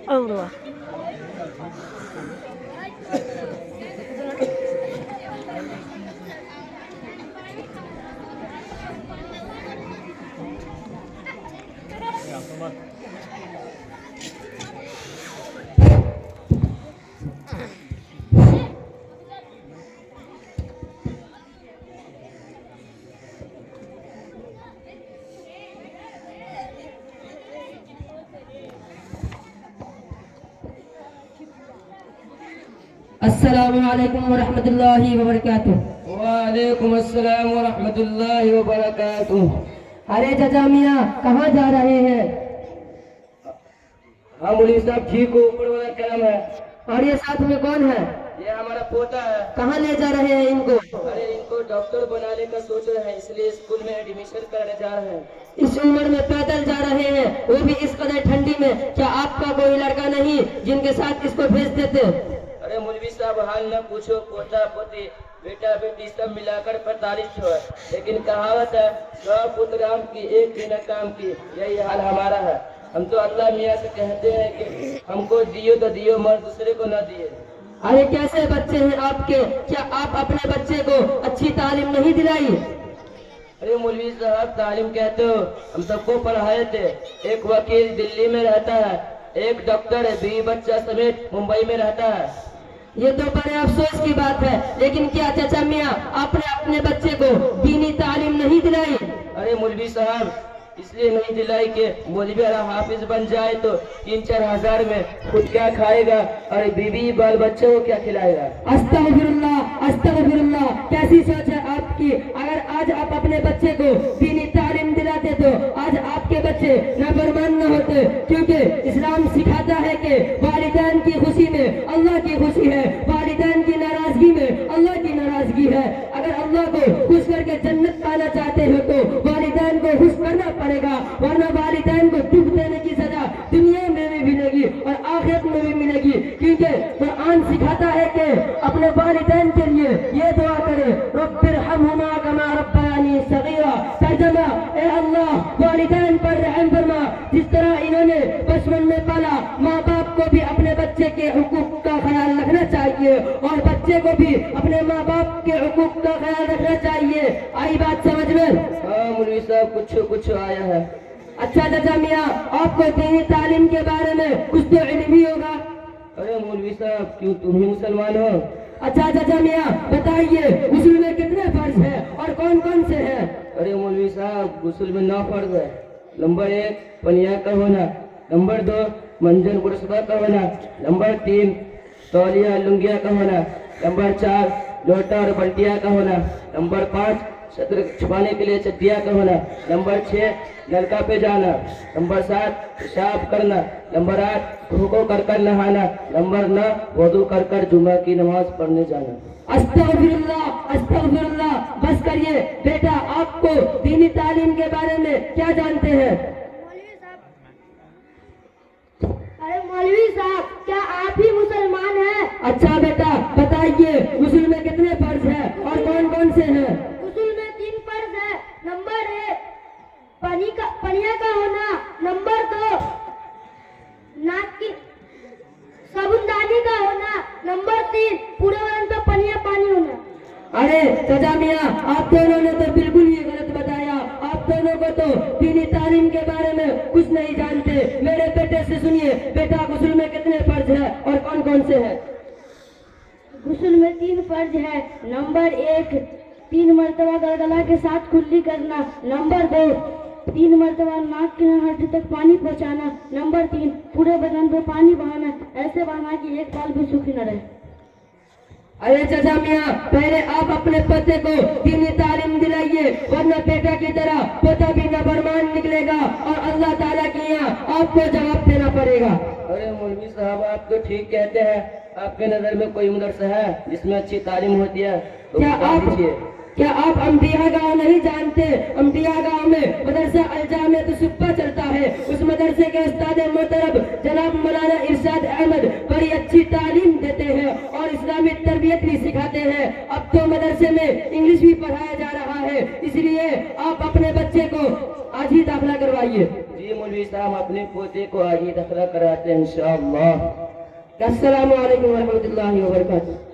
Allah. अस्सलामुअलैकुम वरहमतुल्लाहि वबरकातुह। वालेकुम अस्सलाम व रहमतुल्लाहि व बरकातुह। अरे चाचा मियाँ कहाँ जा रहे हैं? हाँ मौलवी साहब ठीक हो, ऊपर वाला कलम है। और ये साथ में कौन है? ये हमारा पोता है। कहाँ ले जा रहे हैं इनको? अरे इनको डॉक्टर बनाने का सोच रहे हैं, इसलिए स्कूल में एडमिशन कराने जा रहे हैं। इस उम्र में पैदल जा रहे हैं, वो भी इस कदर ठंडी में। क्या आपका कोई लड़का नहीं जिनके साथ इसको भेज देते? अरे मौलवी साहब हाल न पूछो, पोता पोती बेटा बेटी सब मिलाकर 45 है, लेकिन कहावत है 100 पुत्र राम की एक दिन काम की। यही हाल हमारा है। हम तो अल्लाह मियाँ से कहते हैं कि हमको दियो तो दियो, मगर दूसरे को न दिए। अरे कैसे बच्चे हैं आपके? क्या आप अपने बच्चे को अच्छी तालीम नहीं दिलाई? अरे मौलवी साहब तालीम कहते हो, हम सबको पढ़ाए थे। एक वकील दिल्ली में रहता है, एक डॉक्टर बीवी बच्चा समेत मुंबई में रहता है। ये तो बड़े अफसोस की बात है, लेकिन क्या चाचा मियाँ आपने अपने बच्चे को दीनी तालीम नहीं दिलाई? अरे मौलवी साहब इसलिए नहीं दिलाई कि मौलवी वाला हाफिज बन जाए तो 3-4 हजार में खुद क्या खाएगा और बीवी बाल बच्चे को क्या खिलाएगा। अस्तगफिरुल्लाह अस्तगफिरुल्लाह, कैसी सोच है आपकी? अगर आज आप अपने बच्चे को दीनी तालीम दिलाते तो आज आपके बच्चे नाफरमान न होते, क्योंकि इस्लाम सिखाता है कि वालिदैन की खुशी में अल्लाह की खुशी है, वालिदैन की नाराजगी में अल्लाह की नाराजगी है। अगर अल्लाह को खुश करके जन्नत पाना चाहते हो तो वालिदैन को खुश करना पड़ेगा, वरना वालिदैन को दुख देने की सजा दुनिया में भी मिलेगी और आखिरत में भी मिलेगी। क्योंकि कुरान सिखाता है कि अपने वालिदैन के लिए ये दुआ करें, रब्बिरहमहुमा कमा रब्बयानी सगीरा। तर्जुमा, ए अल्लाह वालिदैन पर रहम फरमा, जिस तरह इन्होंने बचपन में पाला। माँ बाप को भी अपने बच्चे के हुकूक का ख्याल रखना चाहिए और बच्चे को भी अपने माँ बाप के हुकूक का ख्याल रखना चाहिए। आई बात समझ में? हाँ मौलवी साहब कुछ आया है। अच्छा चाचा मियाँ आपको दीनी तालीम के बारे में कुछ तो इल्म ही होगा। अरे मौलवी साहब क्यों तुम ही मुसलमान हो? अच्छा चाचा मियाँ बताइए, गुस्ल में कितने फर्ज है और कौन कौन से हैं? अरे मौलवी साहब गुस्ल में 9 फर्ज है। नंबर 1 पनिया का होना, नंबर 2 मंजन गुरसबा का होना, नंबर 3 तौलिया लुंगिया का होना, नंबर 4 लोटा और बल्टिया का होना, नंबर 5 सत्र छुपाने के लिए चड्डिया का होना, नंबर 6 नलका पे जाना, नंबर 7 पेशाब करना, नंबर 8 भूखों कर नहाना, नंबर 9 वुदू कर जुमा की नमाज पढ़ने जाना। अस्तगफिरुल्लाह अस्तगफिरुल्लाह, बस करिए बेटा। आपको दीनी तालीम के बारे में क्या जानते हैं? अरे मौलवी साहब क्या आप ही मुसलमान हैं? अच्छा बेटा बताइए, गुस्ल में कितने फर्ज है और कौन कौन से हैं? गुस्ल में 3 फर्ज है। नंबर 1 पनिया का होना, नंबर 2 नाक की साबुनदानी का होना, नंबर 3 पूरे बदन पे पनिया पानी होना। अरे चाचा मियाँ आप दोनों ने तो बिल्कुल ही गलत बताया। आप दोनों को तो दीनी तालीम के बारे में कुछ नहीं जानते। मेरे बेटे से सुनिए, बेटा गुस्ल में कितने फर्ज है और कौन कौन से हैं? गुस्ल में 3 फर्ज है। नंबर 1 3 मरतबा गलगला के साथ कुल्ली करना, नंबर 2 3 मरतबा नाक के हड्डी तक पानी पहुंचाना, नंबर 3 पूरे बदन पे पानी बहाना, ऐसे बहाना कि एक बाल भी सूखी न रहे। अरे चाचा मियाँ पहले आप अपने पोते को दीनी तालीम दिलाइए, वरना बेटा की तरह पोता भी नाफरमान निकलेगा और अल्लाह ताला के यहाँ आपको जवाब देना पड़ेगा। अरे मौलवी साहब आप तो ठीक कहते हैं। आपके नजर में कोई मदरसा है जिसमें अच्छी तालीम होती है तो बता दीजिए। क्या आप अम्बिया गांव नहीं जानते? अम्बिया गांव में मदरसा अलजामे तो सुप्पा चलता है। उस मदरसे के उस्ताद मोहतरम जनाब मौलाना इरशाद अहमद बड़ी अच्छी तालीम देते हैं और इस्लामी तरबियत भी सिखाते हैं। अब तो मदरसे में इंग्लिश भी पढ़ाया जा रहा है, इसलिए आप अपने बच्चे को आज ही दाखिला करवाइए। जी मौलवी साहब, अपने पोते को आज ही दाखिला कराते हैं इंशाअल्लाह। अस्सलामु अलैकुम व रहमतुल्लाहि व बरकातुहू।